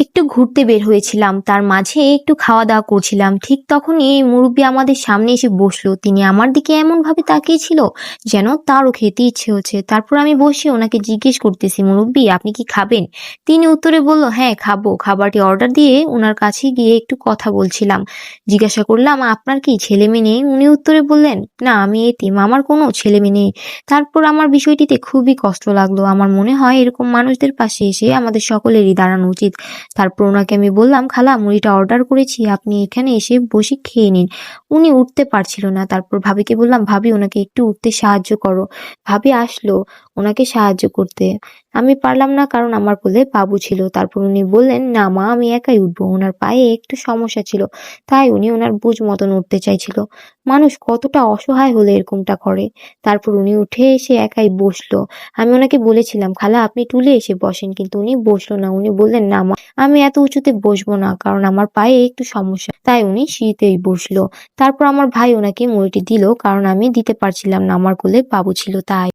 একটু ঘুরতে বের হয়েছিলাম, তার মাঝে একটু খাওয়া দাওয়া করছিলাম। ঠিক তখনই এই মুরব্বি আমাদের সামনে এসে বসলো। তিনি আমার দিকে এমন ভাবে তাকিয়েছিল যেন তারও খেতে ইচ্ছে হচ্ছে। তারপর আমি বসে ওনাকে জিজ্ঞেস করতেছি, মুরব্বি আপনি কি খাবেন? তিনি উত্তরে বলল, হ্যাঁ খাবো। খাবারটি অর্ডার দিয়ে ওনার কাছে গিয়ে একটু কথা বলছিলাম। জিজ্ঞাসা করলাম, আপনার কি ছেলে মেয়ে নেই? উনি উত্তরে বললেন, না আমি এতিম, আমার কোনো ছেলে মেয়ে নেই। তারপর আমার বিষয়টিতে খুবই কষ্ট লাগলো। আমার মনে হয় এরকম মানুষদের পাশে এসে আমাদের সকলেরই দাঁড়ানো উচিত। তারপর ওনাকে আমি বললাম, খালা মুড়িটা অর্ডার করেছি, আপনি এখানে এসে বসে খেয়ে নিন। উনি উঠতে পারছিল না। তারপর ভাবিকে বললাম, ভাবি ওনাকে একটু উঠতে সাহায্য করো। ভাবি আসলো ওনাকে সাহায্য করতে। আমি পারলাম না, কারণ আমার কোলে বাবু ছিল। তারপর উনি বললেন, না মা আমি একাই উঠবো। ওনার পায়ে একটু সমস্যা ছিল, তাই উনি ওনার বুঝ মতন উঠতে চাইছিল। মানুষ কতটা অসহায় হলে এরকমটা করে। তারপর উনি উঠে এসে একাই বসলো। আমি ওনাকে বলেছিলাম, খালা আপনি টুলে এসে বসেন, কিন্তু উনি বসলো না। উনি বললেন, না মা আমি এত উঁচুতে বসবো না, কারণ আমার পায়ে একটু সমস্যা। তাই উনি সিঁড়িতেই বসলো। তারপর আমার ভাই ওনাকে মুড়িটি দিল, কারণ আমি দিতে পারছিলাম না, আমার কোলে বাবু ছিল তাই।